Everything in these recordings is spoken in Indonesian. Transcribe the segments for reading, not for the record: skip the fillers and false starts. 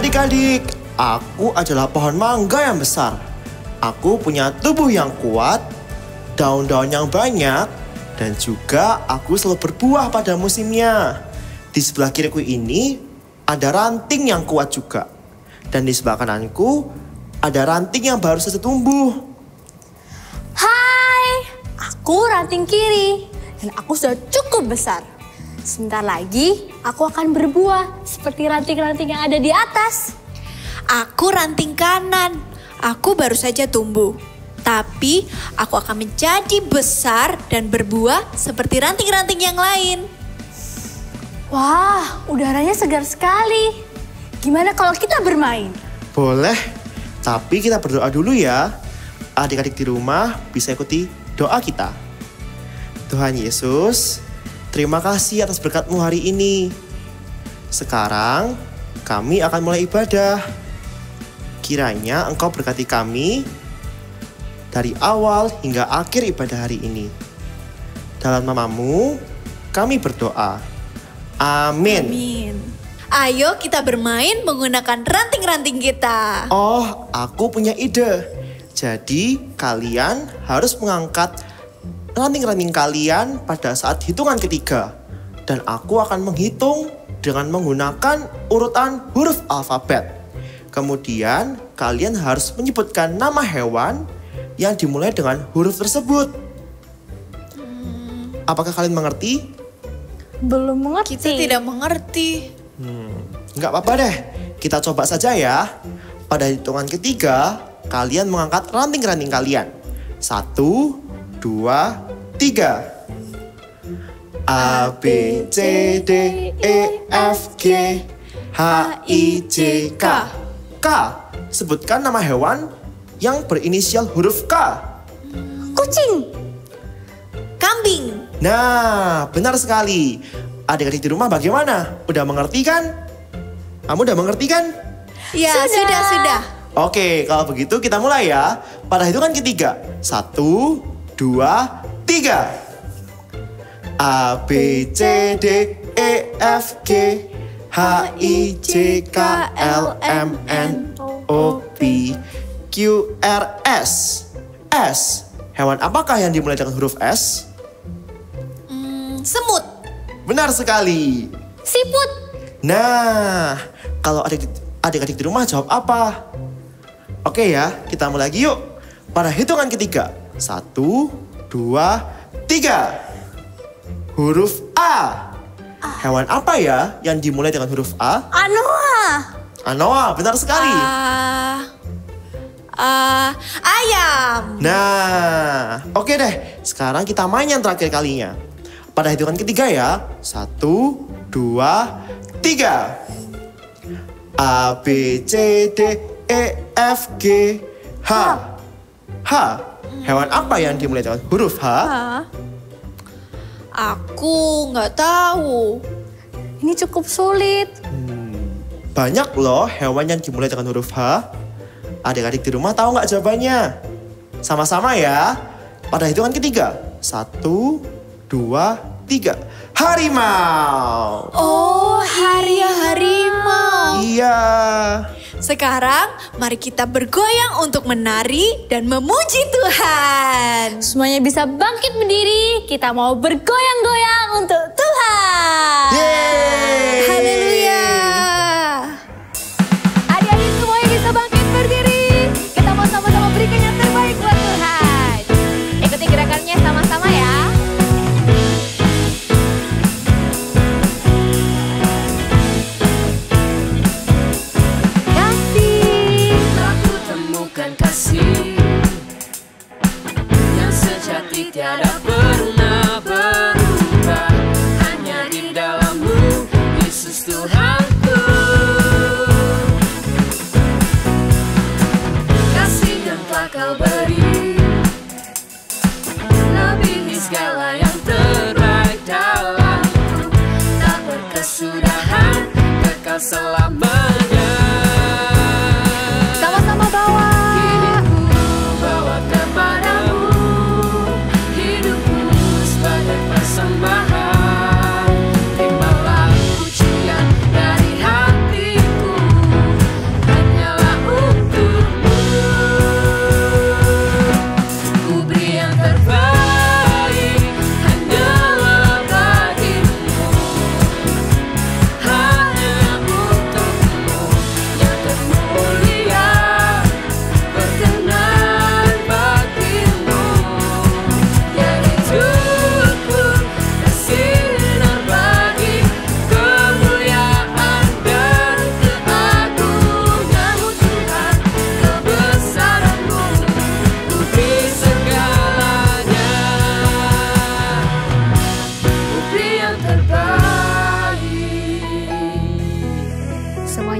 Adik-adik, aku adalah pohon mangga yang besar. Aku punya tubuh yang kuat, daun-daun yang banyak, dan juga aku selalu berbuah pada musimnya. Di sebelah kiriku ini ada ranting yang kuat juga. Dan di sebelah kananku ada ranting yang baru saja tumbuh. Hai, aku ranting kiri dan aku sudah cukup besar. Sebentar lagi aku akan berbuah seperti ranting-ranting yang ada di atas. Aku ranting kanan, aku baru saja tumbuh. Tapi aku akan menjadi besar dan berbuah seperti ranting-ranting yang lain. Wah, udaranya segar sekali. Gimana kalau kita bermain? Boleh, tapi kita berdoa dulu ya. Adik-adik di rumah bisa ikuti doa kita. Tuhan Yesus, terima kasih atas berkat-Mu hari ini. Sekarang kami akan mulai ibadah. Kiranya Engkau berkati kami dari awal hingga akhir ibadah hari ini. Dalam nama-Mu kami berdoa. Amin. Amin. Ayo kita bermain menggunakan ranting-ranting kita. Oh, aku punya ide. Jadi kalian harus mengangkat ranting-ranting kalian pada saat hitungan ketiga. Dan aku akan menghitung dengan menggunakan urutan huruf alfabet. Kemudian kalian harus menyebutkan nama hewan yang dimulai dengan huruf tersebut. Apakah kalian mengerti? Belum mengerti. Kita tidak mengerti. Nggak apa-apa deh, kita coba saja ya. Pada hitungan ketiga, kalian mengangkat ranting-ranting kalian. 1, 2, 3. A, B, C, D, E, F, G, H, I, J, K. K, sebutkan nama hewan yang berinisial huruf K. Kucing. Kambing. Nah, benar sekali. Adik-adik di rumah bagaimana? Udah mengerti kan? Kamu udah mengerti kan? Ya, sudah. Oke, kalau begitu kita mulai ya. Pada hitungan ketiga. 1, 2, 3. A, B, C, D, E, F, G, H, I, J, K, L, M, N, O, P, Q, R, S. S. Hewan apakah yang dimulai dengan huruf S? Semut. Benar sekali. Siput. Nah, kalau adik-adik di rumah jawab apa? Oke ya, kita mulai lagi yuk. Pada hitungan ketiga. 1, 2, 3. Huruf A. Hewan apa ya yang dimulai dengan huruf A? Anoa. Anoa, benar sekali. Ayam. Nah, oke deh. Sekarang kita main yang terakhir kalinya. Pada hitungan ketiga ya. 1, 2, 3. A, B, C, D, E, F, G, H. H. Hewan apa yang dimulai dengan huruf H? Aku nggak tahu. Ini cukup sulit. Banyak loh hewan yang dimulai dengan huruf H. Adik-adik di rumah tahu nggak jawabannya? Sama-sama ya. Pada hitungan ketiga. 1, 2, 3. Harimau. Oh, harimau. Iya. Sekarang mari kita bergoyang untuk menari dan memuji Tuhan. Semuanya bisa bangkit berdiri. Kita mau bergoyang-goyang untuk Tuhan. Yeay. Haleluya. Adik-adik semuanya bisa bangkit berdiri. Kita mau sama-sama berikan yang terbaik buat Tuhan. Ikuti gerakannya sama-sama ya. Tiada pernah berubah, hanya di dalam-Mu, Yesus Tuhanku. Kasih yang telah Kau beri melebihi segala yang terbaik dalam-Ku, tak berkesudahan, kekal selamanya. Sama-sama bawa. Hidupku bawa kepadamu, sebagai persembahan, terimalah pujian dari hatiku,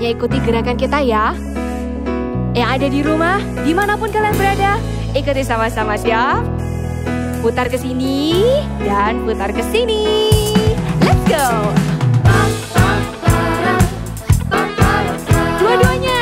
Semuanya ikuti gerakan kita ya. Yang ada di rumah, dimanapun kalian berada, ikuti sama-sama, siap? Putar ke sini dan putar ke sini. Let's go. Dua-duanya.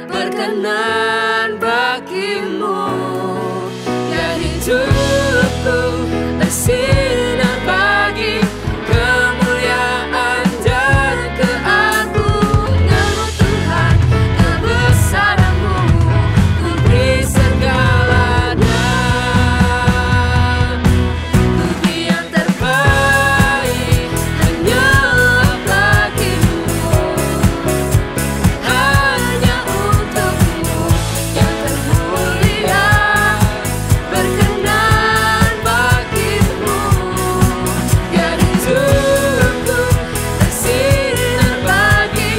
Berkenan bagimu, ya hidupku bersinar bagi kemuliaan dan keagungan-Mu Tuhan. Kebesaran-Mu ku beri segalanya. Ku beri yang terbaik hanyalah bagimu. Hanya untukmu yang termulia, berkenan bagimu. Ya hidupku bersinar bagi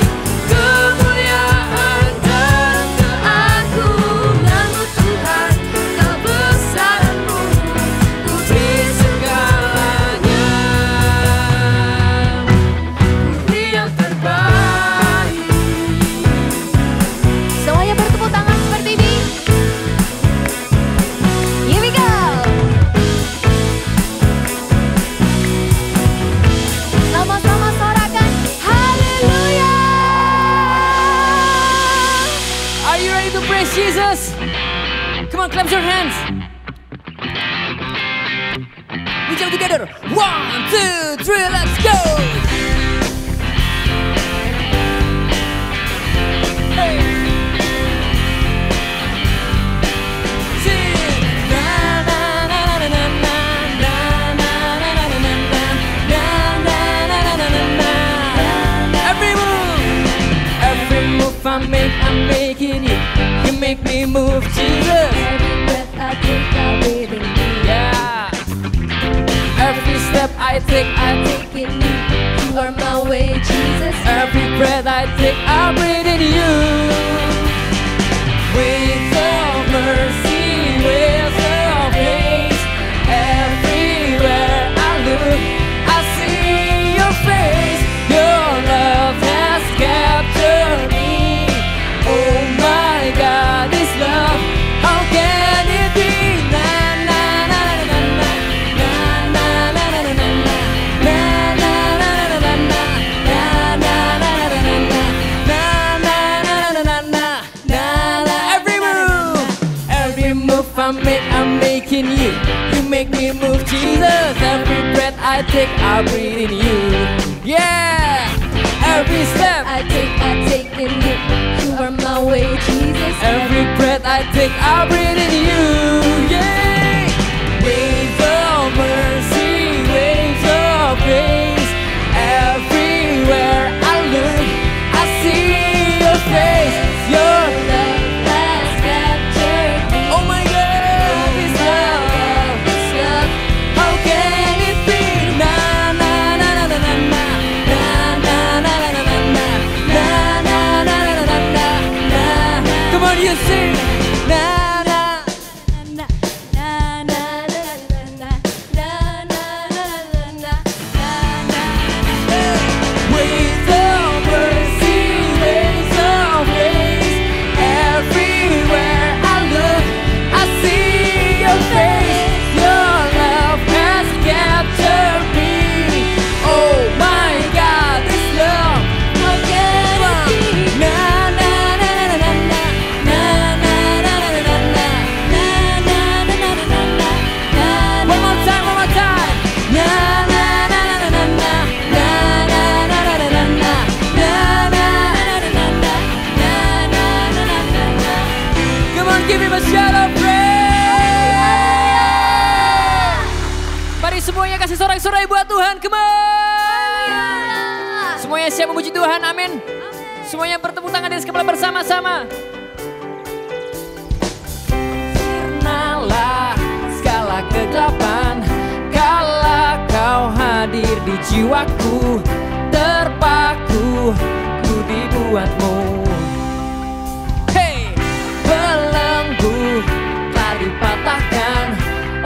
kemuliaan dan keagungan-Mu Tuhan. Kebesaran-Mu ku beri segalanya. Ku beri yang terbaik. Semuanya bertepuk tangan seperti ini. Here we go. Sama-sama sorakan haleluya. Are you ready to praise Jesus? Come on, clap your hands. We jump together. 1, 2, 3, let's go. Hey. Sing. Na na na na na na na na na na na na na na na na. Every move I make, I'm making you. You make me move, Jesus. Every breath I take, I breathe in you. Yeah. Every step I take In you, you are my way, Jesus. Every breath I take, I breathe in you. Waves of mercy, waves of grace. Everywhere I look, I see your face. Your love has captured me. Oh my God, this love, how can it be? Na na na na na na na na na na na na. I'm making you. You make me move, Jesus. Every breath I take, I breathe in you. Yeah. Every step I take in you. You are my way, Jesus. every breath I take, I breathe in you. Yeah. Waves of mercy, waves of grace. Everywhere I look, I see your face. Your Love has captured me. oh my God, this love. How can it be? Na na na na na na na na na na na na na na na na na na. Come on, you sing. Na na. Waves of mercy, waves of grace. Everywhere I look, I see your face. Your love has captured me. Oh my God, this love, how can it be? Na na na na na na na na na na na na na na na na na. One more time, one more time. Na na na na na na na na na na na na na na na. Come on, give him a shout of praise. Mari semuanya kasih sorak-sorai buat Tuhan, come on. Semuanya siap memuji Tuhan, amin. Semuanya bertepuk tangan di kepala bersama-sama. Sirnalah segala kegelapan. hadir di jiwaku, terpaku ku dibuatmu. Hey, belenggu telah dipatahkan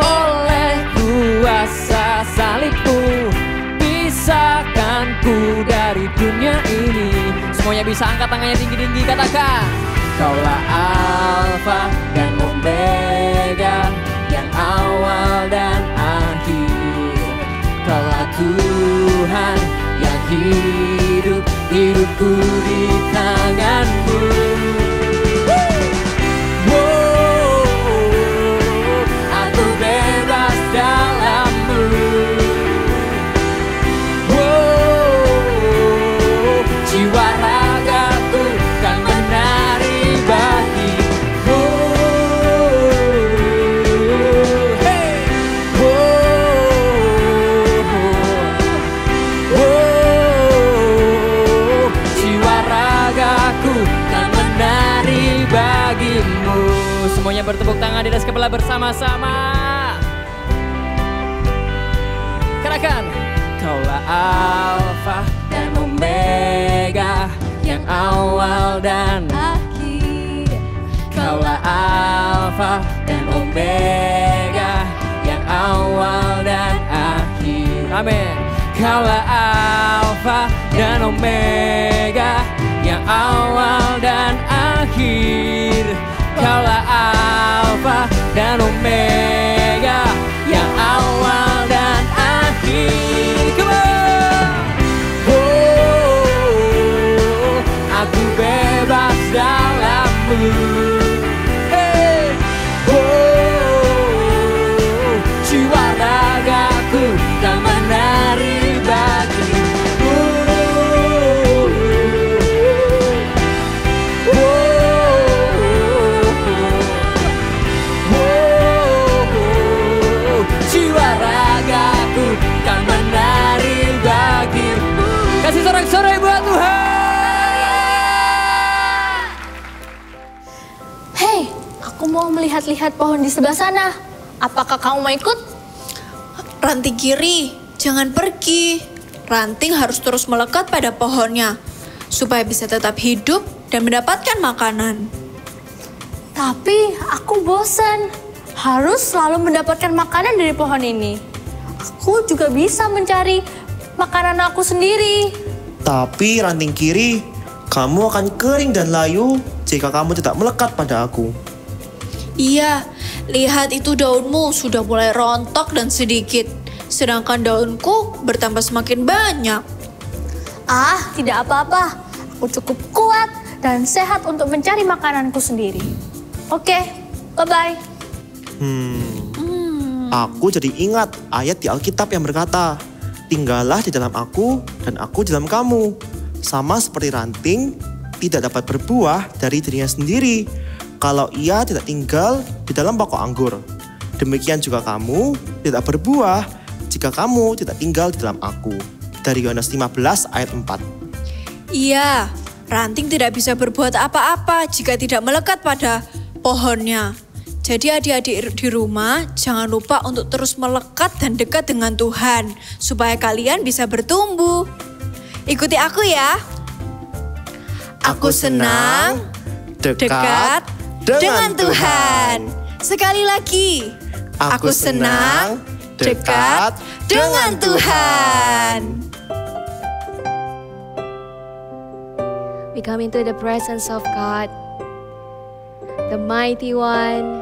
oleh kuasa salibmu. Pisahkan ku dari dunia ini. Semuanya bisa angkat tangannya tinggi-tinggi, katakan. Kaulah Alfa dan Omega, yang awal dan akhir. Kaulah Tuhan yang hidup, hidupku di tanganmu. Aku bebas dalam-Mu. Jiwa ragaku kan menari bagi-Mu. Jiwa ragaku kan menari bagi-Mu. Semuanya bertepuk tangan di atas kepala bersama-sama. Katakan, Kaulah Alfa dan Omega, yang awal dan akhir. Kaulah Alfa dan Omega, yang awal dan akhir. Amin. Kaulah Alfa dan Omega, yang awal dan akhir. Kaulah Alfa dan Omega, yang awal dan akhir. Come on. Aku bebas dalam-Mu. Hey. Jiwa ragaku kan menari bagi-Mu. Jiwa ragaku kan menari bagi-Mu. Kasih sorak-sorai buat Tuhan. Hei, aku mau melihat-lihat pohon di sebelah sana. Apakah kamu mau ikut? Ranting kiri, jangan pergi. Ranting harus terus melekat pada pohonnya supaya bisa tetap hidup dan mendapatkan makanan. Tapi aku bosan. Harus selalu mendapatkan makanan dari pohon ini. Aku juga bisa mencari makanan aku sendiri. Tapi ranting kiri, kamu akan kering dan layu jika kamu tidak melekat pada aku. Iya, lihat itu daunmu sudah mulai rontok dan sedikit. Sedangkan daunku bertambah semakin banyak. Ah, tidak apa-apa. Aku cukup kuat dan sehat untuk mencari makananku sendiri. Oke, bye-bye. Aku jadi ingat ayat di Alkitab yang berkata, tinggallah di dalam aku dan aku di dalam kamu. Sama seperti ranting tidak dapat berbuah dari dirinya sendiri kalau ia tidak tinggal di dalam pokok anggur. Demikian juga kamu tidak berbuah jika kamu tidak tinggal di dalam aku. Dari Yohanes 15 ayat 4. Iya, ranting tidak bisa berbuat apa-apa jika tidak melekat pada pohonnya. Jadi adik-adik di rumah jangan lupa untuk terus melekat dan dekat dengan Tuhan supaya kalian bisa bertumbuh. Ikuti aku ya. Aku senang dekat dengan Tuhan. Sekali lagi. Aku senang dekat dengan Tuhan. We come into the presence of God, the mighty one,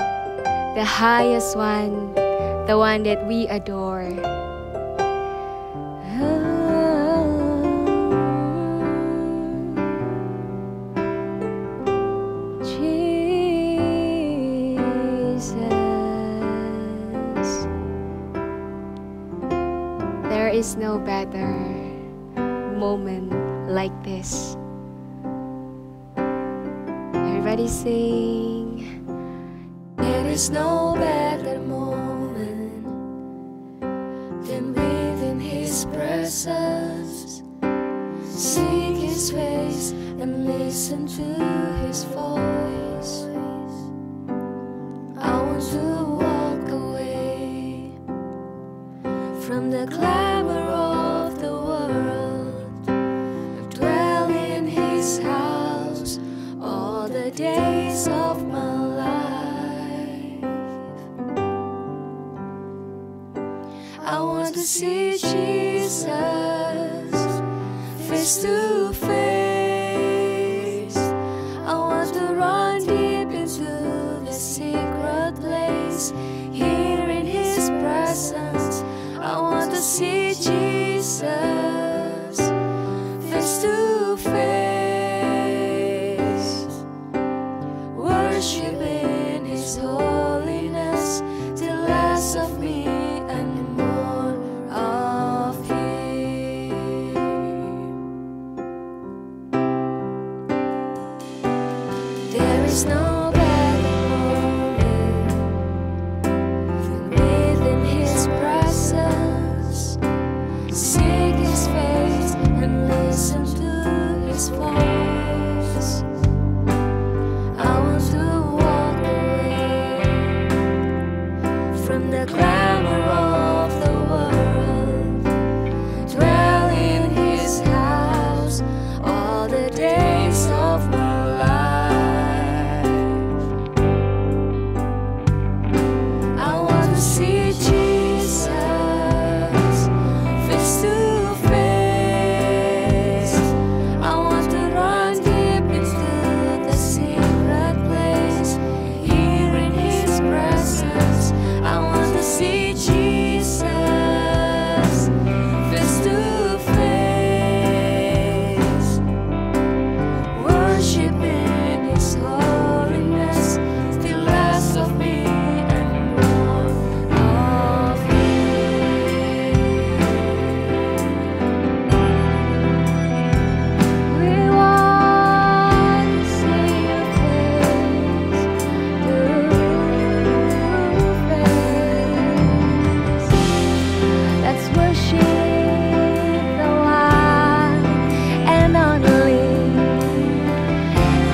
the highest one, the one that we adore. Jesus, there is no better moment like this. Everybody sing. There is no better moment than within His presence. Seek His face and listen to His voice. I want to walk away from the clamor of see Jesus face to face. I want to run deep into the secret place. Here in His presence, I want to see Jesus face to face. Worship in His holiness till less of me and more of Him. There is no better moment than within His presence. Seek His face and listen to His voice. I want to walk away from the glamour of the world, dwell in His house all the days of my life. I want to see Jesus face to face. I want to run deep into the secret place. Here in His presence, I want to see Jesus face to face. Worship in His holiness till less of me and more of Him. We want to see Your face to face. Let's worship the one and only,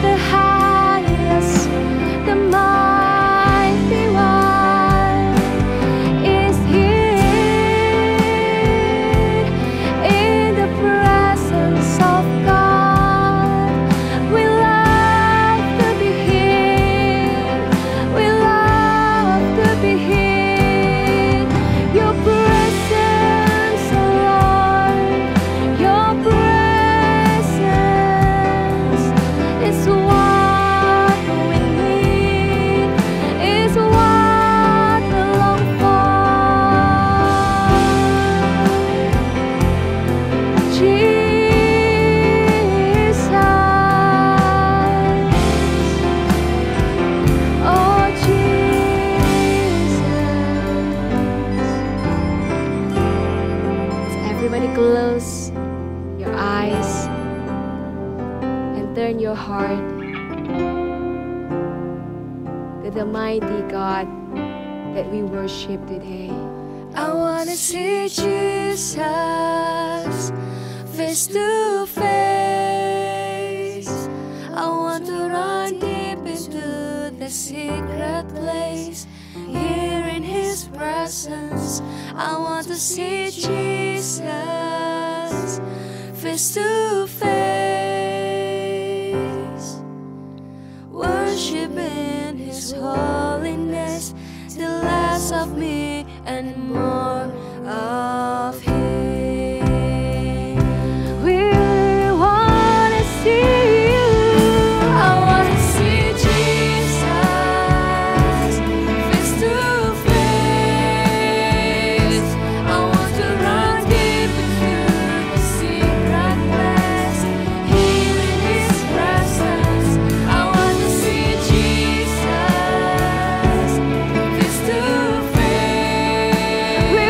the highest, the mighty one is here in the presence of God. We love to be here. We love to be here. Your presence, oh Lord, Your presence is what we need, is what we long for. Jesus, oh Jesus. Everybody close your eyes and turn your heart to the mighty God that we worship today. I wanna see Jesus face to face. I want to run deep into the secret place. Here in His presence, I want to see Jesus face to face. Worship in His holiness till less of me and more of Him. We wanna see You. I wanna see Jesus face to face. I want to run deep into the secret place. Here in His presence, I want to see Jesus face to face. We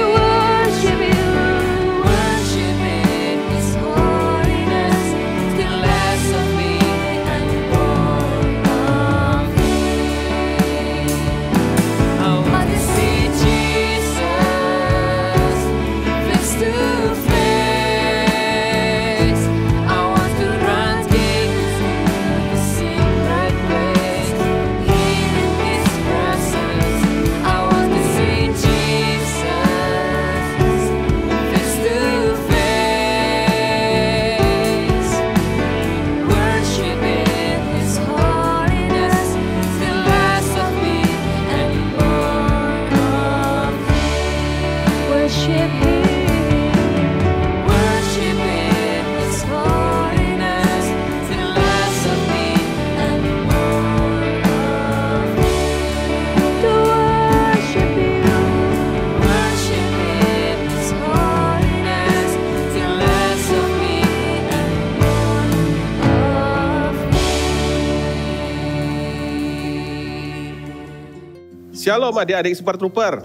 Shalom adik-adik Super Trooper.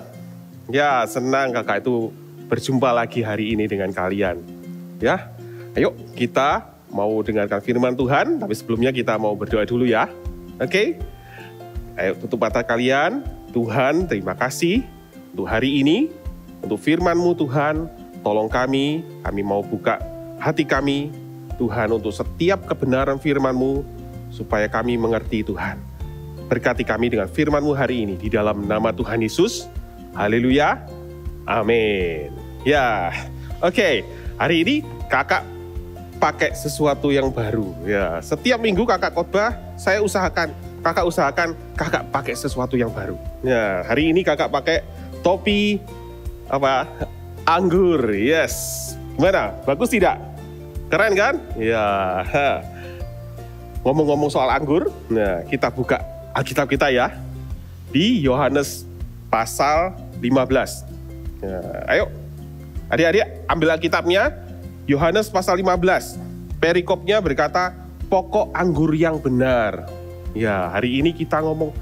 Ya, senang kakak itu berjumpa lagi hari ini dengan kalian. Ya, ayo kita mau dengarkan firman Tuhan, tapi sebelumnya kita mau berdoa dulu ya. Oke? Ayo tutup mata kalian. Tuhan, terima kasih untuk hari ini, untuk firman-Mu Tuhan. Tolong kami mau buka hati kami, Tuhan, untuk setiap kebenaran firman-Mu, supaya kami mengerti Tuhan. Berkati kami dengan firman-Mu hari ini, di dalam nama Tuhan Yesus. Haleluya. Amin. Ya, oke. Hari ini kakak pakai sesuatu yang baru. Ya, setiap minggu kakak khotbah, kakak usahakan kakak pakai sesuatu yang baru. Ya, hari ini kakak pakai topi anggur. Yes. Gimana? Bagus tidak? Keren kan? Ya. Ngomong-ngomong soal anggur, nah kita buka Alkitab kita ya, di Yohanes pasal 15. Nah, ayo, adik-adik ambil Alkitabnya, Yohanes pasal 15. Perikopnya berkata, pokok anggur yang benar. Ya, hari ini kita ngomong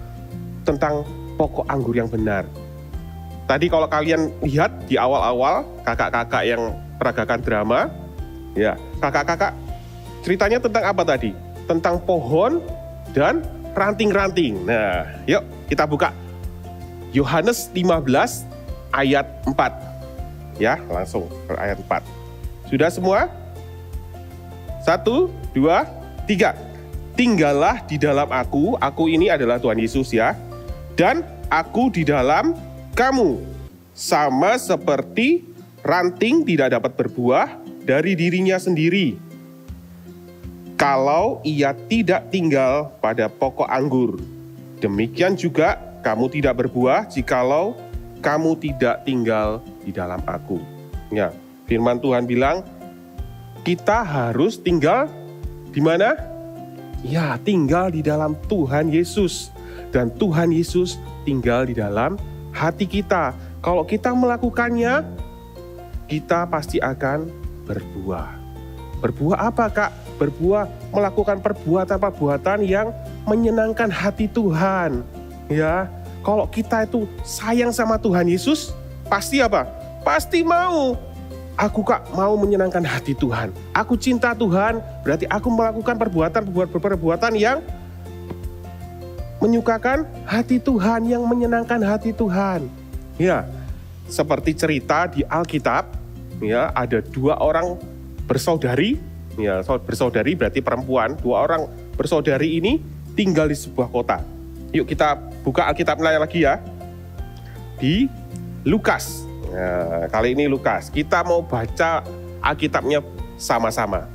tentang pokok anggur yang benar. Tadi kalau kalian lihat di awal-awal, kakak-kakak yang peragakan drama, ya, kakak-kakak ceritanya tentang apa tadi? Tentang pohon dan ranting-ranting. Nah, yuk kita buka Yohanes 15 ayat 4. Ya, langsung ke ayat 4. Sudah semua? 1, 2, 3. Tinggallah di dalam aku ini adalah Tuhan Yesus ya. Dan aku di dalam kamu. Sama seperti ranting tidak dapat berbuah dari dirinya sendiri kalau ia tidak tinggal pada pokok anggur. Demikian juga kamu tidak berbuah jikalau kamu tidak tinggal di dalam aku. Ya, firman Tuhan bilang kita harus tinggal di mana? Ya, tinggal di dalam Tuhan Yesus. Dan Tuhan Yesus tinggal di dalam hati kita. Kalau kita melakukannya, kita pasti akan berbuah. Berbuah apa, Kak? Berbuah melakukan perbuatan-perbuatan yang menyenangkan hati Tuhan. Ya, kalau kita itu sayang sama Tuhan Yesus, pasti apa? Pasti mau. Aku, Kak, mau menyenangkan hati Tuhan. Aku cinta Tuhan, berarti aku melakukan perbuatan yang menyukakan hati Tuhan, yang menyenangkan hati Tuhan. Ya, seperti cerita di Alkitab, ya, ada 2 orang bersaudari. Ya, bersaudari berarti perempuan. 2 orang bersaudari ini tinggal di sebuah kota. Yuk kita buka Alkitabnya lagi ya. Di Lukas. Nah, kali ini Lukas. Kita mau baca Alkitabnya sama-sama.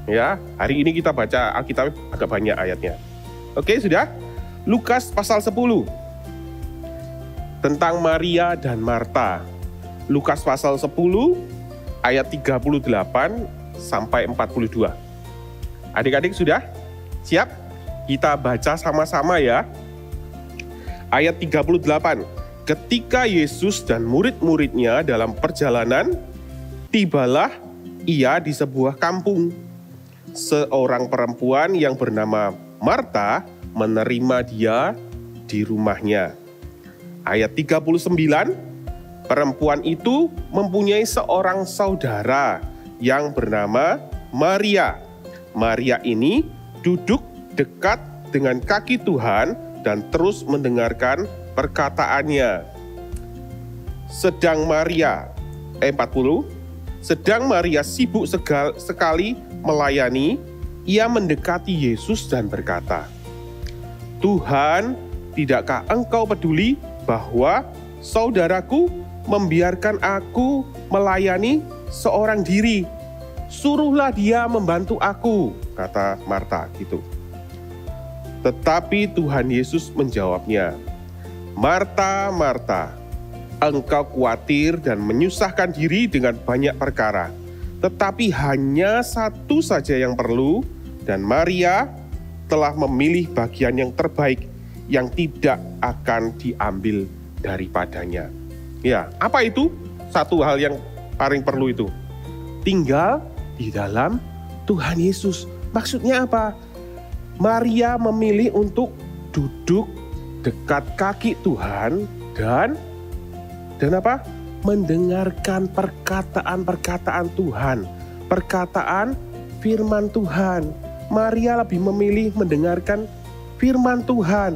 Ya, hari ini kita baca Alkitab agak banyak ayatnya. Oke, sudah? Lukas pasal 10. Tentang Maria dan Marta. Lukas pasal 10 ayat 38 sampai 42. Adik-adik sudah siap? Kita baca sama-sama ya. Ayat 38. Ketika Yesus dan murid-muridnya dalam perjalanan, tibalah ia di sebuah kampung. Seorang perempuan yang bernama Marta menerima dia di rumahnya. Ayat 39. Perempuan itu mempunyai seorang saudara yang bernama Maria. Maria ini duduk dekat dengan kaki Tuhan dan terus mendengarkan perkataannya. Sedang Maria sibuk sekali melayani, ia mendekati Yesus dan berkata, Tuhan, tidakkah engkau peduli bahwa saudaraku membiarkan aku melayani seorang diri? Suruhlah dia membantu aku, kata Marta gitu. Tetapi Tuhan Yesus menjawabnya, Marta, Marta, engkau khawatir dan menyusahkan diri dengan banyak perkara. Tetapi hanya satu saja yang perlu, dan Maria telah memilih bagian yang terbaik yang tidak akan diambil daripadanya. Ya, apa itu? Satu hal yang paling perlu itu. Tinggal di dalam Tuhan Yesus. Maksudnya apa? Maria memilih untuk duduk dekat kaki Tuhan dan apa? Mendengarkan perkataan-perkataan Tuhan, perkataan firman Tuhan. Maria lebih memilih mendengarkan firman Tuhan.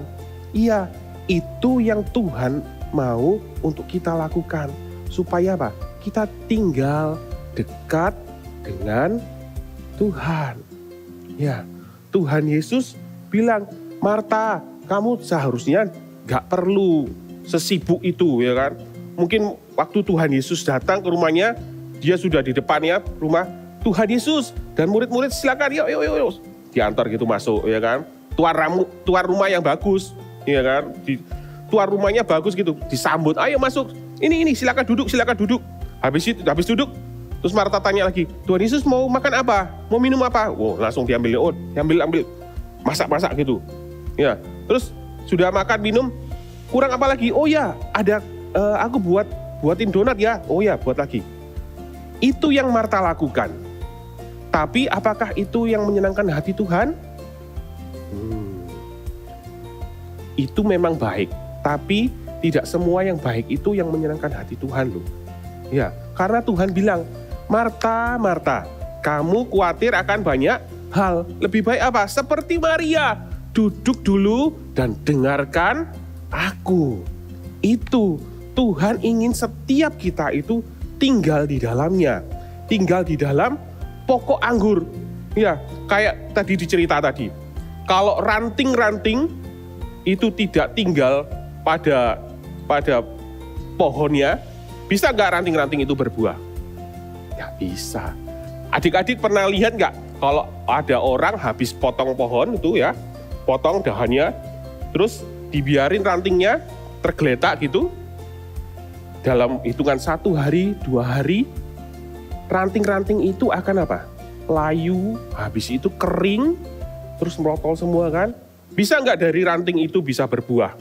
Iya, itu yang Tuhan mau untuk kita lakukan. Supaya apa? Kita tinggal dekat dengan Tuhan. Ya, Tuhan Yesus bilang, Marta, kamu seharusnya gak perlu sesibuk itu, ya kan? Mungkin waktu Tuhan Yesus datang ke rumahnya, dia sudah di depannya rumah Tuhan Yesus dan murid-murid silakan, yuk. Diantar gitu masuk, ya kan? Tuan rumah yang bagus, ya kan? Tuan rumahnya bagus gitu, disambut, ayo masuk. Ini silakan duduk. Habis duduk, terus Marta tanya lagi, Tuhan Yesus mau makan apa? Mau minum apa? Langsung diambil, ambil. Masak gitu. Ya, terus sudah makan minum, kurang apa lagi? Oh ya, ada aku buatin donat ya. Oh ya, buat lagi. Itu yang Marta lakukan. Tapi apakah itu yang menyenangkan hati Tuhan? Itu memang baik, tapi tidak semua yang baik itu yang menyenangkan hati Tuhan loh. Ya, karena Tuhan bilang, Marta, kamu khawatir akan banyak hal. Lebih baik apa? Seperti Maria, duduk dulu dan dengarkan aku. Itu Tuhan ingin setiap kita itu tinggal di dalamnya. Tinggal di dalam pokok anggur. Ya, kayak tadi dicerita tadi. Kalau ranting-ranting itu tidak tinggal pada pohonnya, bisa nggak ranting-ranting itu berbuah? Nggak bisa. Adik-adik pernah lihat nggak kalau ada orang habis potong pohon itu ya, potong dahannya, terus dibiarin rantingnya tergeletak gitu, dalam hitungan 1 hari, 2 hari, ranting-ranting itu akan apa? Layu, habis itu kering, terus merotol semua kan? Bisa nggak dari ranting itu bisa berbuah?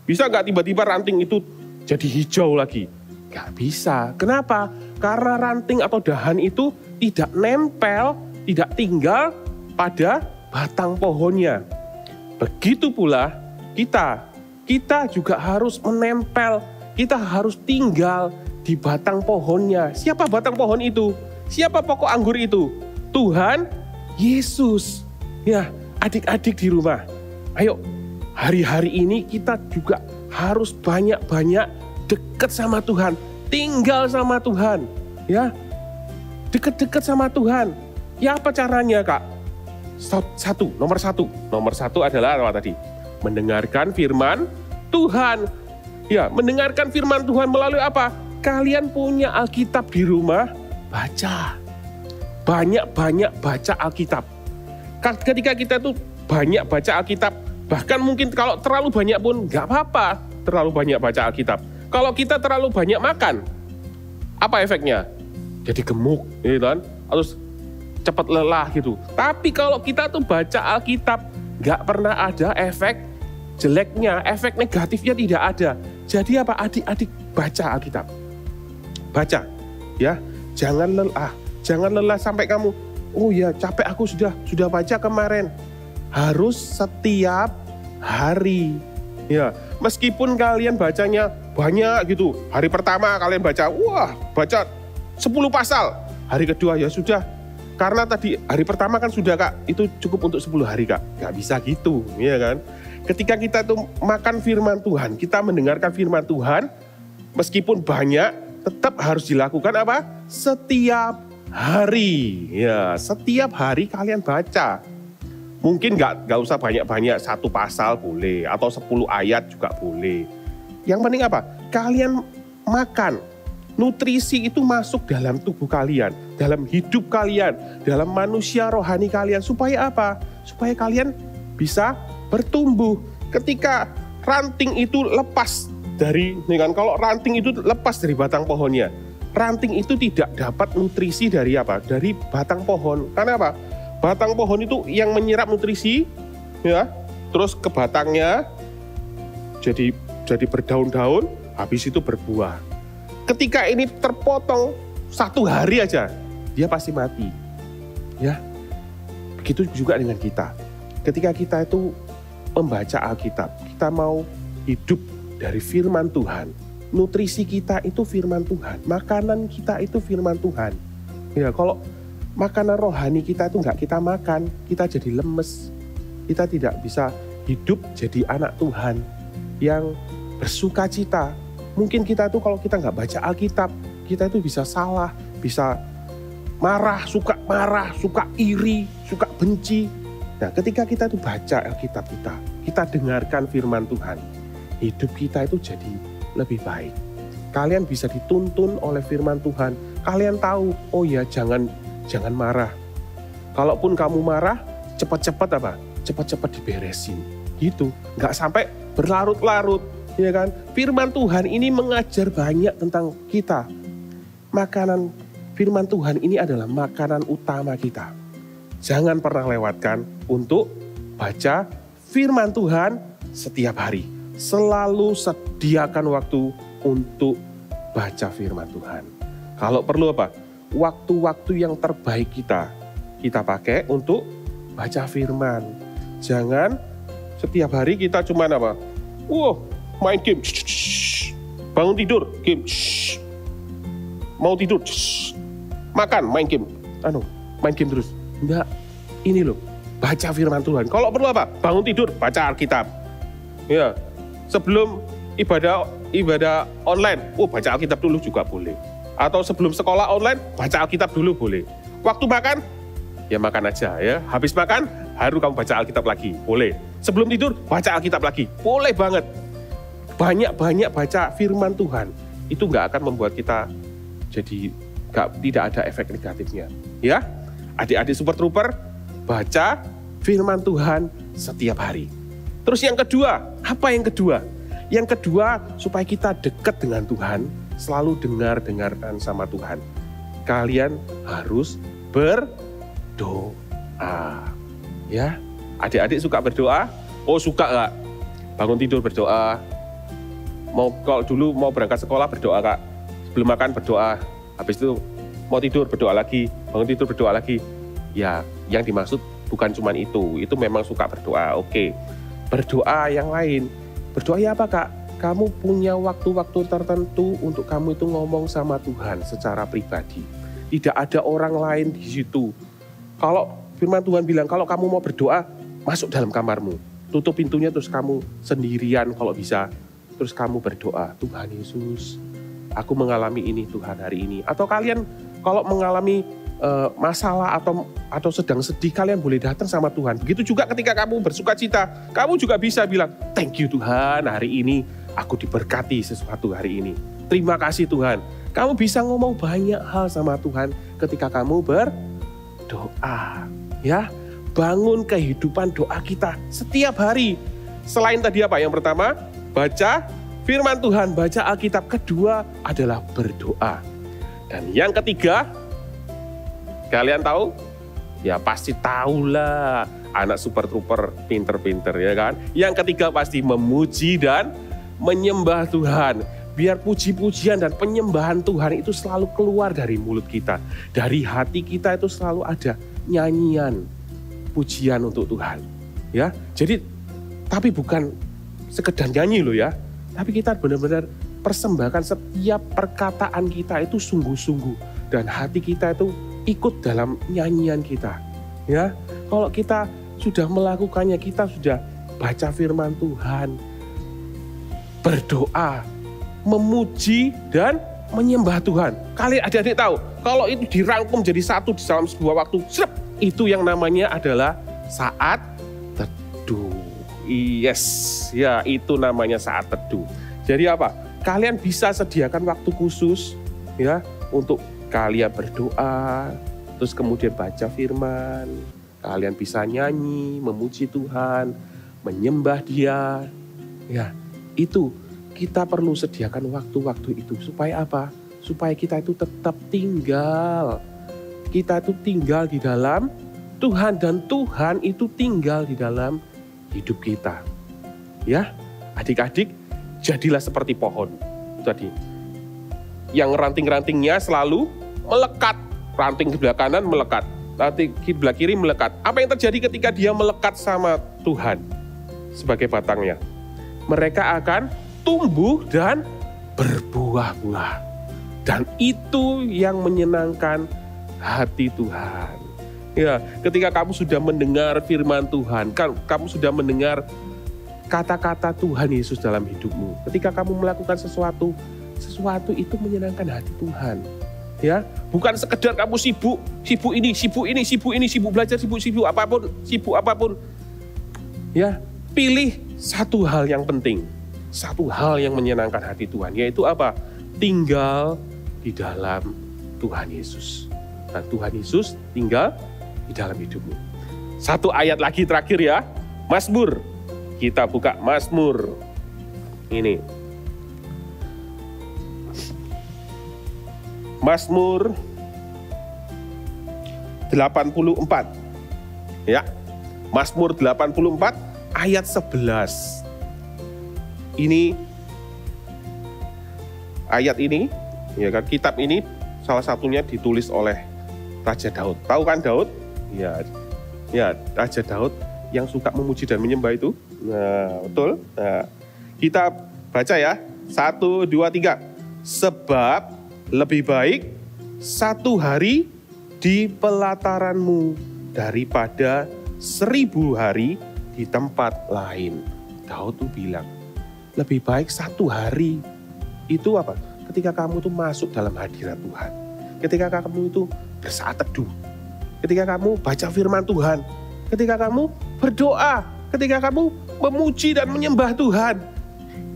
Bisa nggak tiba-tiba ranting itu jadi hijau lagi? Nggak bisa. Kenapa? Karena ranting atau dahan itu tidak nempel, tidak tinggal pada batang pohonnya. Begitu pula kita juga harus menempel, kita harus tinggal di batang pohonnya. Siapa batang pohon itu? Siapa pokok anggur itu? Tuhan Yesus. Ya, adik-adik di rumah, ayo hari-hari ini kita juga harus banyak-banyak dekat sama Tuhan, tinggal sama Tuhan, ya, dekat-dekat sama Tuhan. Ya apa caranya Kak? Nomor satu adalah apa tadi? Mendengarkan firman Tuhan. Ya, mendengarkan firman Tuhan melalui apa? Kalian punya Alkitab di rumah, baca. Banyak-banyak baca Alkitab. Ketika kita tuh banyak baca Alkitab, bahkan mungkin kalau terlalu banyak pun nggak apa-apa terlalu banyak baca Alkitab. Kalau kita terlalu banyak makan, apa efeknya? Jadi gemuk, gitu kan? Terus cepat lelah gitu. Tapi kalau kita tuh baca Alkitab, nggak pernah ada efek jeleknya, efek negatifnya tidak ada. Jadi apa? Adik-adik baca Alkitab. Baca, ya. Jangan lelah sampai kamu, oh ya capek aku sudah baca kemarin. Harus setiap hari. Ya, meskipun kalian bacanya banyak gitu. Hari pertama kalian baca 10 pasal. Hari kedua ya sudah. Karena tadi hari pertama kan sudah Kak, itu cukup untuk 10 hari Kak. Gak bisa gitu, ya kan? Ketika kita tuh makan firman Tuhan, kita mendengarkan firman Tuhan, meskipun banyak, tetap harus dilakukan apa? Setiap hari. Ya, setiap hari kalian baca. Mungkin nggak usah banyak-banyak, 1 pasal boleh, atau 10 ayat juga boleh. Yang penting apa? Kalian makan. Nutrisi itu masuk dalam tubuh kalian, dalam hidup kalian, dalam manusia rohani kalian. Supaya apa? Supaya kalian bisa bertumbuh. Ketika ranting itu lepas dari, kalau ranting itu lepas dari batang pohonnya, ranting itu tidak dapat nutrisi dari apa? Dari batang pohon. Karena apa? Batang pohon itu yang menyerap nutrisi, ya, terus ke batangnya jadi berdaun-daun, habis itu berbuah. Ketika ini terpotong 1 hari aja, dia pasti mati. Ya, begitu juga dengan kita. Ketika kita itu membaca Alkitab, kita mau hidup dari firman Tuhan, nutrisi kita itu firman Tuhan, makanan kita itu firman Tuhan. Ya, kalau makanan rohani kita itu enggak kita makan, kita jadi lemes. Kita tidak bisa hidup jadi anak Tuhan yang bersuka cita. Mungkin kita itu kalau kita enggak baca Alkitab, kita itu bisa salah, bisa marah, suka iri, suka benci. Nah, ketika kita itu baca Alkitab kita dengarkan firman Tuhan, hidup kita itu jadi lebih baik. Kalian bisa dituntun oleh firman Tuhan. Kalian tahu, oh ya jangan marah. Kalaupun kamu marah, cepat-cepat diberesin. Gitu, nggak sampai berlarut-larut, ya kan? Firman Tuhan ini mengajar banyak tentang kita. Makanan firman Tuhan ini adalah makanan utama kita. Jangan pernah lewatkan untuk baca firman Tuhan setiap hari. Selalu sediakan waktu untuk baca firman Tuhan. Kalau perlu apa? Waktu-waktu yang terbaik kita pakai untuk baca firman. Jangan setiap hari kita cuman apa? Main game. Bangun tidur, game. Mau tidur. Makan, main game. Main game terus. Enggak. Ini loh, baca firman Tuhan. Kalau perlu apa? Bangun tidur, baca Alkitab. Ya. Sebelum ibadah online, baca Alkitab dulu juga boleh. Atau sebelum sekolah online, baca Alkitab dulu boleh. Waktu makan, ya makan aja ya. Habis makan, baru kamu baca Alkitab lagi, boleh. Sebelum tidur, baca Alkitab lagi, boleh banget. Banyak-banyak baca firman Tuhan, itu nggak akan membuat kita jadi tidak ada efek negatifnya. Ya, adik-adik Super Trooper, baca firman Tuhan setiap hari. Terus yang kedua, apa yang kedua? Yang kedua, supaya kita dekat dengan Tuhan, selalu dengar-dengarkan sama Tuhan. Kalian harus berdoa. Ya, adik-adik suka berdoa? Oh, suka nggak? Bangun tidur berdoa. Kalau dulu mau berangkat sekolah berdoa, Kak. Sebelum makan berdoa. Habis itu mau tidur berdoa lagi. Bangun tidur berdoa lagi. Ya, yang dimaksud bukan cuma itu memang suka berdoa, oke. Berdoa yang lain, berdoa ya apa Kak? Kamu punya waktu-waktu tertentu untuk kamu itu ngomong sama Tuhan secara pribadi. Tidak ada orang lain di situ. Kalau firman Tuhan bilang, kalau kamu mau berdoa, masuk dalam kamarmu. Tutup pintunya terus kamu sendirian kalau bisa. Terus kamu berdoa, Tuhan Yesus, aku mengalami ini Tuhan hari ini. Atau kalian kalau mengalami masalah atau sedang sedih, kalian boleh datang sama Tuhan. Begitu juga ketika kamu bersuka cita, kamu juga bisa bilang, thank you Tuhan, hari ini aku diberkati sesuatu hari ini. Terima kasih Tuhan. Kamu bisa ngomong banyak hal sama Tuhan ketika kamu berdoa. Ya, bangun kehidupan doa kita setiap hari. Selain tadi apa? Yang pertama, baca firman Tuhan, baca Alkitab. Kedua adalah berdoa. Dan yang ketiga, kalian tahu? Ya pasti tahulah, anak Super Trooper pinter-pinter ya kan. Yang ketiga pasti memuji dan menyembah Tuhan. Biar puji-pujian dan penyembahan Tuhan itu selalu keluar dari mulut kita. Dari hati kita itu selalu ada nyanyian, pujian untuk Tuhan. Ya, jadi tapi bukan sekedar nyanyi loh ya. Tapi kita benar-benar persembahkan setiap perkataan kita itu sungguh-sungguh. Dan hati kita itu ikut dalam nyanyian kita. Ya, kalau kita sudah melakukannya, kita sudah baca firman Tuhan, berdoa, memuji dan menyembah Tuhan. Kalian adik-adik tahu, kalau itu dirangkum jadi satu di dalam sebuah waktu, itu yang namanya adalah saat teduh. Yes, ya itu namanya saat teduh. Jadi apa? Kalian bisa sediakan waktu khusus ya untuk kalian berdoa, terus kemudian baca firman, kalian bisa nyanyi, memuji Tuhan, menyembah Dia. Ya, itu kita perlu sediakan waktu-waktu itu. Supaya apa? Supaya kita itu tetap tinggal. Kita itu tinggal di dalam Tuhan dan Tuhan itu tinggal di dalam hidup kita. Ya, adik-adik, jadilah seperti pohon. Itu tadi. Yang ranting-rantingnya selalu melekat. Ranting sebelah kanan melekat, ranting sebelah kiri melekat. Apa yang terjadi ketika dia melekat sama Tuhan sebagai batangnya? mereka akan tumbuh dan berbuah-buah. Dan itu yang menyenangkan hati Tuhan. Ya, ketika kamu sudah mendengar firman Tuhan, kamu sudah mendengar kata-kata Tuhan Yesus dalam hidupmu. Ketika kamu melakukan sesuatu itu menyenangkan hati Tuhan. Ya, bukan sekedar kamu sibuk belajar, sibuk apapun. Ya, pilih satu hal yang penting, satu hal yang menyenangkan hati Tuhan, yaitu apa? Tinggal di dalam Tuhan Yesus. Dan Tuhan Yesus tinggal di dalam hidupmu. Satu ayat lagi terakhir ya, Mazmur. Kita buka Mazmur. Ini. Mazmur 84. Ya. Mazmur 84 ayat 11. Ini ayat ini, ya kan, kitab ini salah satunya ditulis oleh Raja Daud. Tahu kan Daud? Ya, Raja Daud yang suka memuji dan menyembah itu. Nah, betul. Nah, kita baca ya. 1, 2, 3. Sebab lebih baik satu hari di pelataranmu daripada 1000 hari di tempat lain. Daud tuh bilang, lebih baik satu hari. Itu apa? Ketika kamu tuh masuk dalam hadirat Tuhan. Ketika kamu itu bersaat teduh. Ketika kamu baca firman Tuhan. Ketika kamu berdoa. Ketika kamu memuji dan menyembah Tuhan.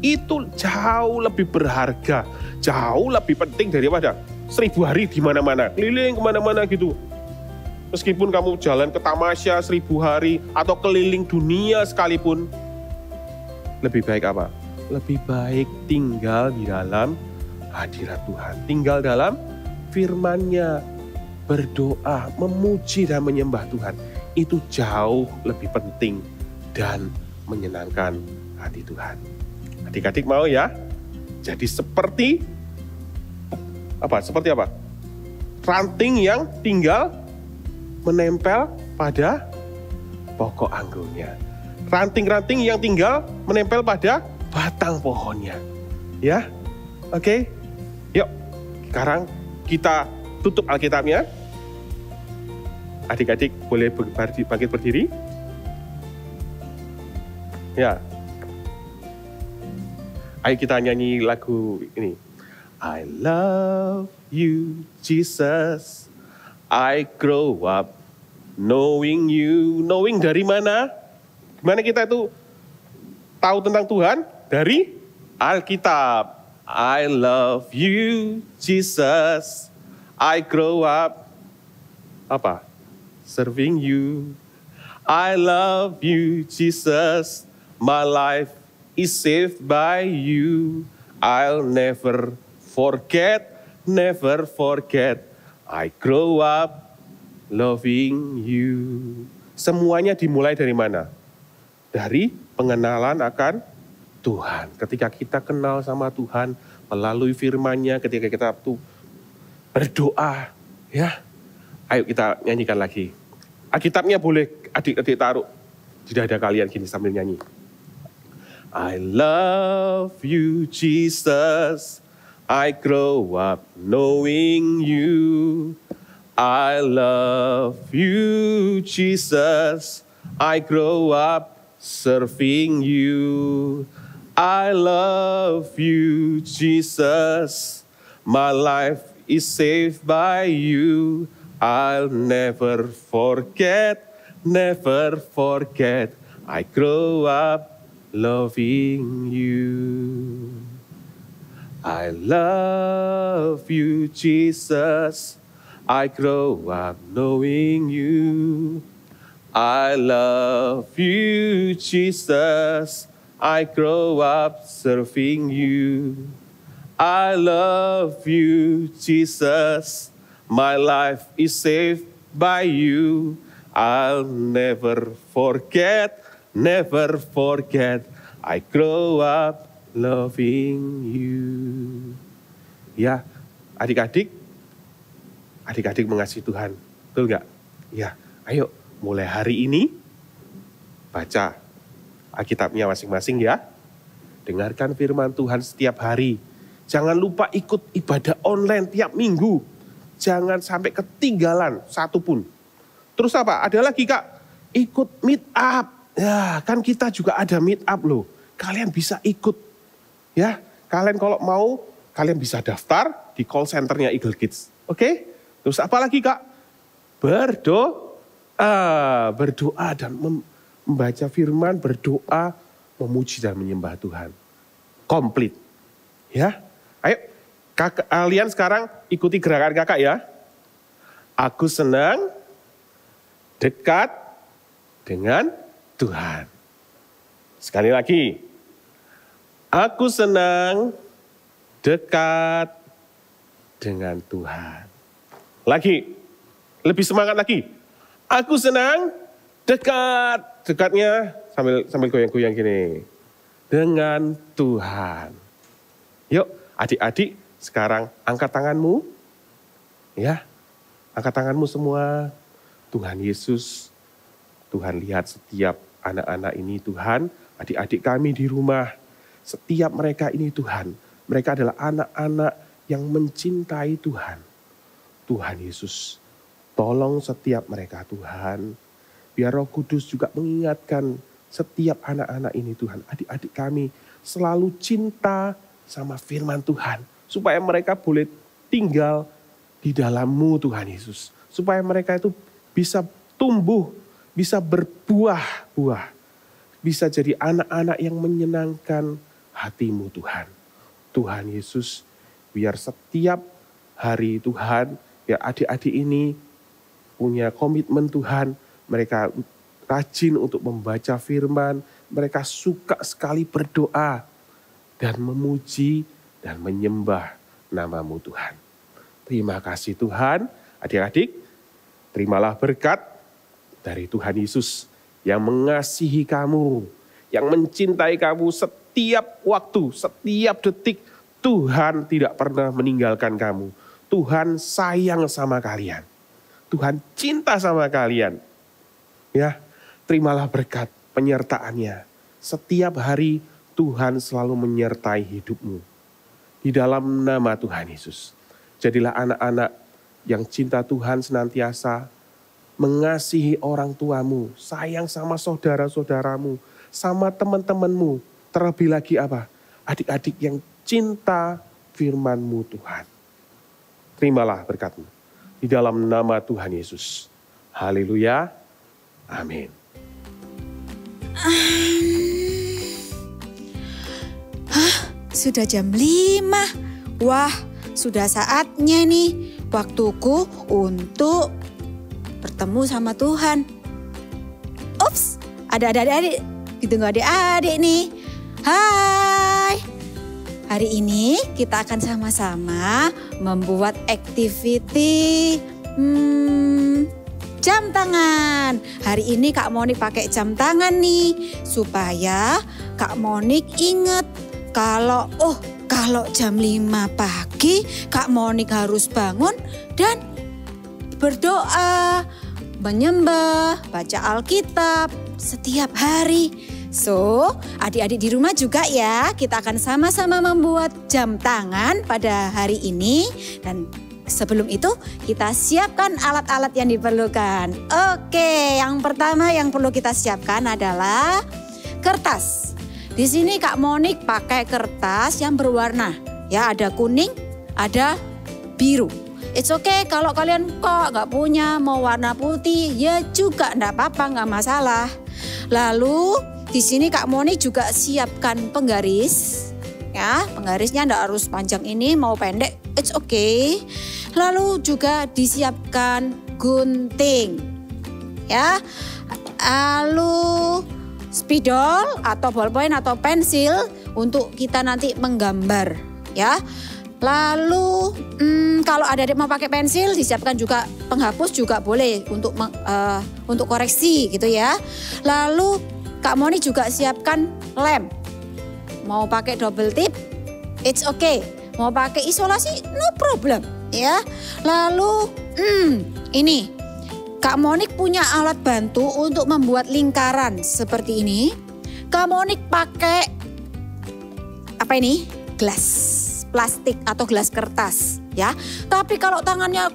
Itu jauh lebih berharga. Jauh lebih penting daripada 1000 hari di mana-mana. Keliling kemana-mana gitu. Meskipun kamu jalan ke tamasya 1000 hari. Atau keliling dunia sekalipun. Lebih baik apa? Lebih baik tinggal di dalam hadirat Tuhan. Tinggal dalam firman-Nya. Berdoa, memuji dan menyembah Tuhan. Itu jauh lebih penting dan menyenangkan hati Tuhan. Adik-adik mau ya? Jadi seperti apa? Ranting yang tinggal menempel pada pokok anggurnya. Ranting-ranting yang tinggal menempel pada batang pohonnya. Ya, oke. Yuk, sekarang kita tutup Alkitabnya. Adik-adik boleh bangkit berdiri. Ya. Ayo kita nyanyi lagu ini. I love you, Jesus. I grow up knowing you. Knowing dari mana? Gimana kita itu tahu tentang Tuhan? Dari Alkitab. I love you, Jesus. I grow up serving you. I love you, Jesus. My life is saved by you. I'll never forget. I grow up loving you. Semuanya dimulai dari mana? Dari pengenalan akan Tuhan. Ketika kita kenal sama Tuhan melalui firman-Nya, ketika kita tuh berdoa, ya. Ayo kita nyanyikan lagi. Alkitabnya boleh adik-adik taruh di dada kalian gini sambil nyanyi. I love you, Jesus. I grow up knowing you. I love you, Jesus. I grow up serving you. I love you, Jesus. My life is saved by you. I'll never forget. I grow up loving you. I love you, Jesus. I grow up knowing you. I love you, Jesus. I grow up serving you. I love you, Jesus. My life is saved by you. I'll never forget. I grow up loving you. Ya, adik-adik mengasihi Tuhan. Betul nggak? Ya, ayo mulai hari ini baca Alkitabnya masing-masing ya. dengarkan firman Tuhan setiap hari. Jangan lupa ikut ibadah online tiap minggu. Jangan sampai ketinggalan satu pun. Terus apa? Ada lagi Kak, ikut meet up. Ya, kan kita juga ada meet up loh. Kalian bisa ikut. Ya, kalian kalau mau, kalian bisa daftar di call centernya Eagle Kids. Oke? Terus apa lagi Kak? Berdoa dan membaca firman, berdoa, memuji dan menyembah Tuhan. Komplit. Ya, ayo kalian sekarang ikuti gerakan kakak ya. Aku senang dekat dengan Tuhan. Sekali lagi. Aku senang dekat dengan Tuhan. Lagi, lebih semangat lagi. Aku senang dekat. Dekatnya sambil goyang-goyang gini. Dengan Tuhan. Yuk adik-adik sekarang angkat tanganmu. Ya, angkat tanganmu semua. Tuhan Yesus, Tuhan lihat setiap anak-anak ini Tuhan. Adik-adik kami di rumah. Setiap mereka ini Tuhan. Mereka adalah anak-anak yang mencintai Tuhan. Tuhan Yesus, tolong setiap mereka Tuhan. Biar Roh Kudus juga mengingatkan setiap anak-anak ini Tuhan. Adik-adik kami selalu cinta sama firman Tuhan. Supaya mereka boleh tinggal di dalam-Mu Tuhan Yesus. Supaya mereka itu bisa tumbuh, bisa berbuah-buah. Bisa jadi anak-anak yang menyenangkan hati-Mu Tuhan. Tuhan Yesus, biar setiap hari Tuhan, ya adik-adik ini punya komitmen Tuhan. Mereka rajin untuk membaca firman, mereka suka sekali berdoa dan memuji dan menyembah nama-Mu Tuhan. Terima kasih Tuhan, adik-adik, terimalah berkat dari Tuhan Yesus yang mengasihi kamu, yang mencintai kamu setiap waktu, setiap detik. Tuhan tidak pernah meninggalkan kamu. Tuhan sayang sama kalian. Tuhan cinta sama kalian. Ya, terimalah berkat penyertaannya. Setiap hari Tuhan selalu menyertai hidupmu. Di dalam nama Tuhan Yesus. Jadilah anak-anak yang cinta Tuhan senantiasa. Mengasihi orang tuamu. Sayang sama saudara-saudaramu. Sama teman-temanmu. Terlebih lagi apa? Adik-adik yang cinta firman-Mu Tuhan. Terimalah berkat-Mu. Di dalam nama Tuhan Yesus. Haleluya. Amin. Sudah jam 5. Wah, sudah saatnya nih waktuku untuk bertemu sama Tuhan. Ups, ada adik-adik. Ditunggu adik-adik nih. Hai. Hari ini kita akan sama-sama membuat activity jam tangan. Hari ini Kak Monik pakai jam tangan nih. Supaya Kak Monik ingat kalau jam 5 pagi Kak Monik harus bangun dan berdoa, menyembah, baca Alkitab setiap hari. So, adik-adik di rumah juga ya, kita akan sama-sama membuat jam tangan pada hari ini. Dan sebelum itu kita siapkan alat-alat yang diperlukan. Oke, yang pertama yang perlu kita siapkan adalah kertas. Di sini Kak Monik pakai kertas yang berwarna. Ya, ada kuning, ada biru. It's okay kalau kalian kok nggak punya mau warna putih, ya juga nggak apa-apa, nggak masalah. Lalu di sini Kak Monik juga siapkan penggaris. Ya, penggarisnya nggak harus panjang ini, mau pendek, it's okay. Lalu juga disiapkan gunting. Ya, lalu spidol atau ballpoint atau pensil untuk kita nanti menggambar. Ya. Lalu kalau ada yang mau pakai pensil disiapkan juga penghapus juga boleh untuk koreksi gitu ya. Lalu Kak Moni juga siapkan lem. Mau pakai double tip, it's okay. Mau pakai isolasi, no problem ya. Lalu ini Kak Monik punya alat bantu untuk membuat lingkaran seperti ini. Kak Monik pakai apa ini? Gelas plastik atau gelas kertas ya. Tapi kalau tangannya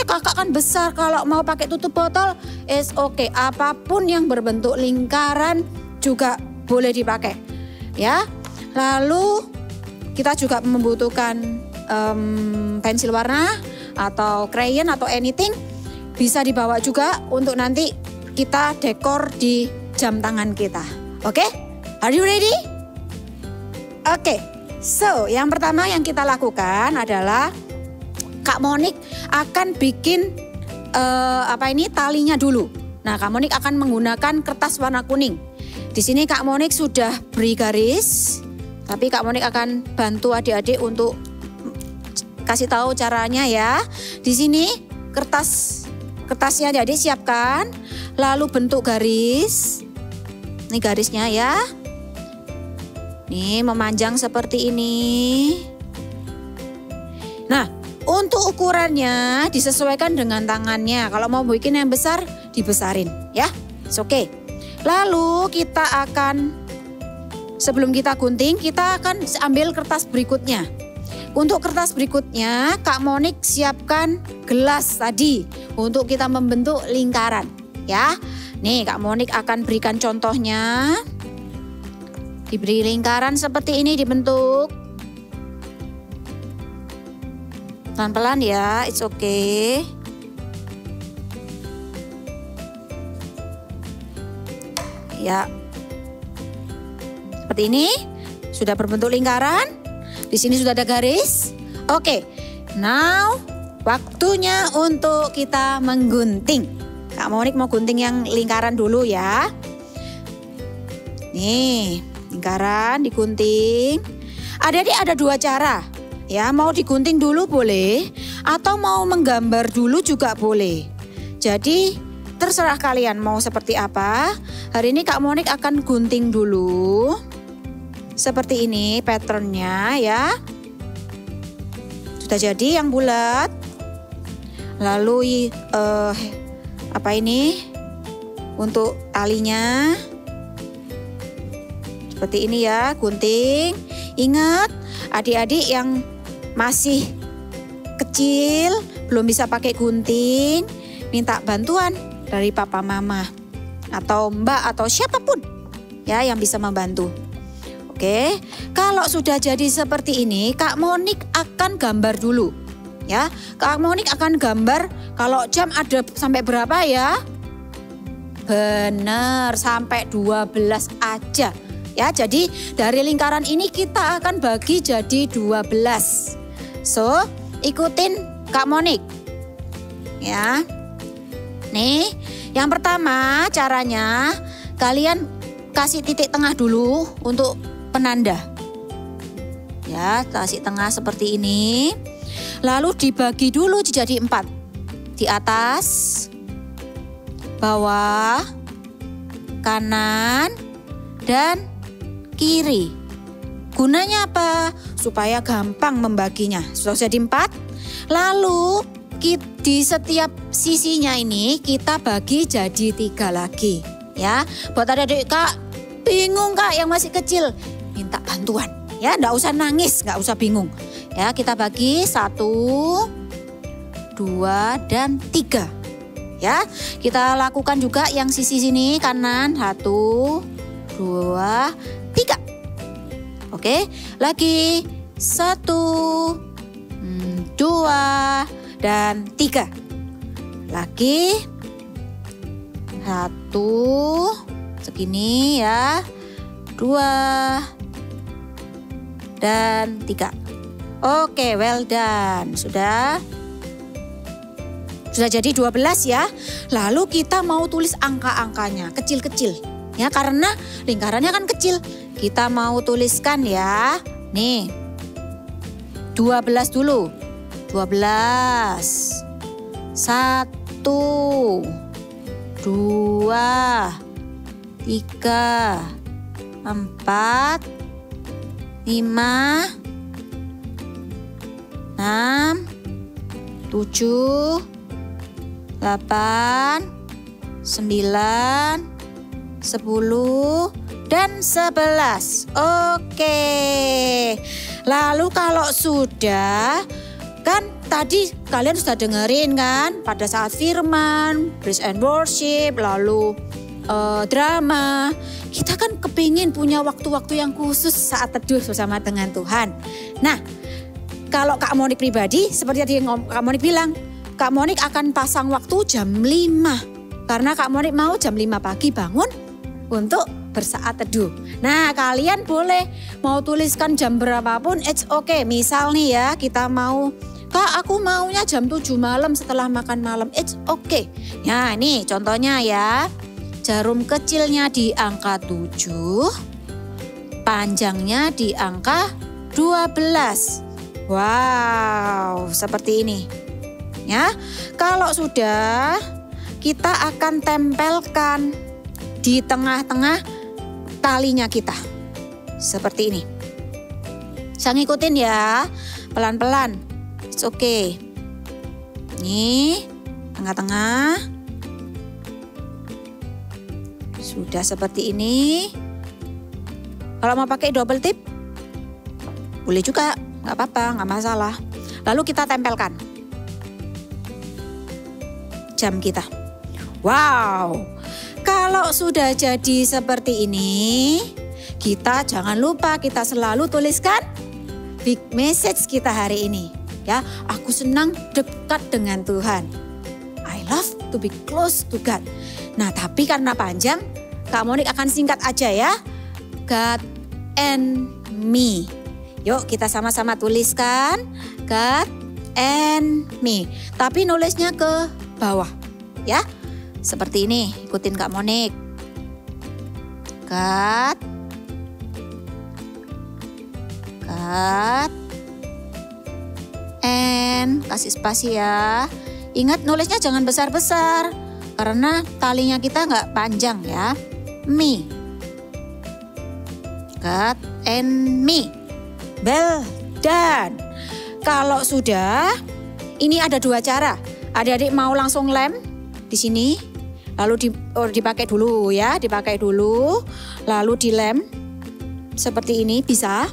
kakak kan besar, kalau mau pakai tutup botol is okay. Apapun yang berbentuk lingkaran juga boleh dipakai ya. Lalu kita juga membutuhkan pensil warna atau crayon atau anything, bisa dibawa juga untuk nanti kita dekor di jam tangan kita. Oke? Are you ready? Oke. So, yang pertama yang kita lakukan adalah Kak Monik akan bikin talinya dulu. Nah, Kak Monik akan menggunakan kertas warna kuning. Di sini Kak Monik sudah beri garis, tapi Kak Monik akan bantu adik-adik untuk kasih tahu caranya ya. Di sini kertasnya adik-adik siapkan, lalu bentuk garis. Ini garisnya ya. Nih memanjang seperti ini. Nah, untuk ukurannya disesuaikan dengan tangannya. Kalau mau bikin yang besar, dibesarin ya. It's okay. Lalu kita akan, sebelum kita gunting, kita akan ambil kertas berikutnya. Untuk kertas berikutnya, Kak Monik siapkan gelas tadi untuk kita membentuk lingkaran ya. Nih, Kak Monik akan berikan contohnya. Diberi lingkaran seperti ini dibentuk. Pelan-pelan ya, it's okay. Ya. Seperti ini, sudah berbentuk lingkaran. Di sini sudah ada garis. Oke, now waktunya untuk kita menggunting. Kak Monik mau gunting yang lingkaran dulu ya. Nih. Lingkaran digunting. Adik-adik ada dua cara ya, mau digunting dulu boleh atau mau menggambar dulu juga boleh. Jadi terserah kalian mau seperti apa. Hari ini Kak Monik akan gunting dulu. Seperti ini patternnya ya. Sudah jadi yang bulat. Lalu untuk talinya. Seperti ini ya, gunting. Ingat, adik-adik yang masih kecil, belum bisa pakai gunting, minta bantuan dari papa mama atau mbak atau siapapun ya yang bisa membantu. Oke, kalau sudah jadi seperti ini, Kak Monik akan gambar dulu ya. Kak Monik akan gambar kalau jam ada sampai berapa ya? Benar, sampai 12 aja. Ya, jadi dari lingkaran ini kita akan bagi jadi 12. So, ikutin Kak Monik. Ya. Nih, yang pertama caranya kalian kasih titik tengah dulu untuk penanda. Ya, kasih tengah seperti ini. Lalu dibagi dulu jadi 4. Di atas, bawah, kanan, dan kiri. Gunanya apa? Supaya gampang membaginya. Sudah jadi 4. Lalu di setiap sisinya ini kita bagi jadi 3 lagi. Ya, buat adik-adik Kak bingung Kak yang masih kecil, minta bantuan. Ya, nggak usah nangis, nggak usah bingung. Ya, kita bagi 1, 2, dan 3. Ya, kita lakukan juga yang sisi sini kanan 1, 2, 3. Oke, lagi 1, 2, dan 3. Lagi 1, segini ya, 2, dan 3. Oke, well done. Sudah jadi 12 ya. Lalu kita mau tulis angka-angkanya kecil-kecil. Ya, karena lingkarannya kan kecil. Kita mau tuliskan ya. Nih. 12 dulu. 12. 1, 2, 3, 4, 5, 6, 7, 8, 9, 10, dan 11. Oke. Lalu kalau sudah, kan tadi kalian sudah dengerin kan pada saat firman, praise and worship, lalu drama. Kita kan kepingin punya waktu-waktu yang khusus saat teduh bersama dengan Tuhan. Nah, kalau Kak Monik pribadi, seperti tadi Kak Monik bilang, Kak Monik akan pasang waktu jam 5. Karena Kak Monik mau jam 5 pagi bangun untuk bersaat teduh. Nah, kalian boleh mau tuliskan jam berapapun, it's okay. Misal nih ya, kita mau, Kak aku maunya jam 7 malam setelah makan malam, it's okay. Ya ini contohnya ya, jarum kecilnya di angka 7, panjangnya di angka 12. Wow, seperti ini. Ya, kalau sudah, kita akan tempelkan di tengah-tengah talinya kita. Seperti ini. Bisa ngikutin ya, pelan-pelan. It's okay. Nih, tengah-tengah. Sudah seperti ini. Kalau mau pakai double tip, boleh juga. Nggak apa-apa, nggak masalah. Lalu kita tempelkan jam kita. Wow, kalau sudah jadi seperti ini, kita jangan lupa kita selalu tuliskan big message kita hari ini. Ya, aku senang dekat dengan Tuhan. I love to be close to God. Nah, tapi karena panjang, Kak Monik akan singkat aja ya. God and me. Yuk kita sama-sama tuliskan God and me. Tapi nulisnya ke bawah ya. Seperti ini, ikutin Kak Monik. God and, kasih spasi ya. Ingat nulisnya jangan besar-besar karena talinya kita nggak panjang ya. Me. God and me. Well done. Kalau sudah, ini ada dua cara. Adik-adik mau langsung lem di sini, lalu dipakai dulu ya, dipakai dulu, lalu dilem seperti ini bisa.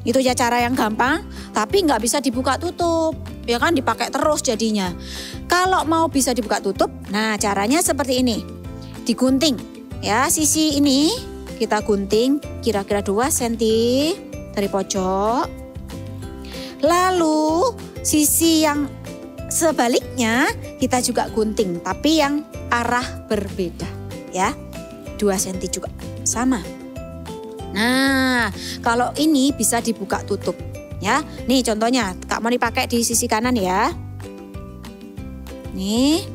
Itu ya cara yang gampang, tapi nggak bisa dibuka tutup, ya kan dipakai terus jadinya. Kalau mau bisa dibuka tutup, nah caranya seperti ini, digunting ya, sisi ini kita gunting kira-kira 2 cm dari pojok. Lalu sisi yang sebaliknya kita juga gunting, tapi yang arah berbeda ya. 2 cm juga sama. Nah, kalau ini bisa dibuka tutup ya. Nih contohnya, Kak mau dipakai di sisi kanan ya. Nih.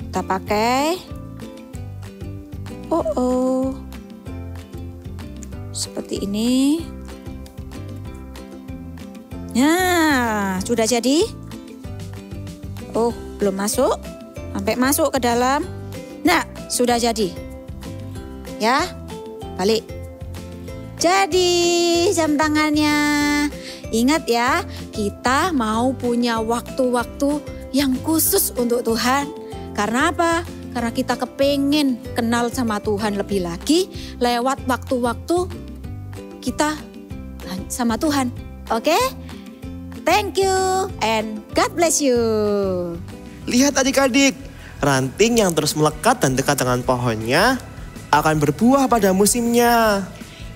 Kita pakai. Seperti ini. Nah, sudah jadi. Oh, belum masuk. Sampai masuk ke dalam. Nah, sudah jadi. Ya, balik. Jadi jam tangannya. Ingat ya, kita mau punya waktu-waktu yang khusus untuk Tuhan. Karena apa? Karena kita kepengen kenal sama Tuhan lebih lagi lewat waktu-waktu kita sama Tuhan. Oke? Thank you and God bless you. Lihat adik-adik, ranting yang terus melekat dan dekat dengan pohonnya akan berbuah pada musimnya.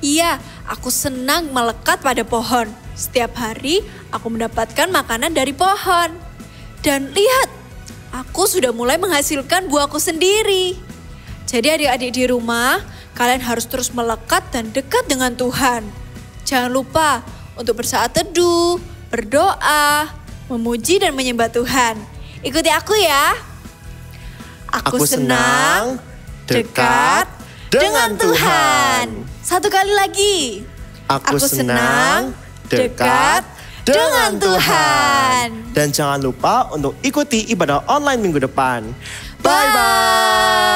Iya, aku senang melekat pada pohon. Setiap hari aku mendapatkan makanan dari pohon. Dan lihat, aku sudah mulai menghasilkan buahku sendiri. Jadi adik-adik di rumah, kalian harus terus melekat dan dekat dengan Tuhan. Jangan lupa untuk bersaat teduh, berdoa, memuji dan menyembah Tuhan. Ikuti aku ya. Aku senang dekat dengan Tuhan. Satu kali lagi. Aku senang dekat dengan Tuhan. Dan jangan lupa untuk ikuti ibadah online minggu depan. Bye-bye.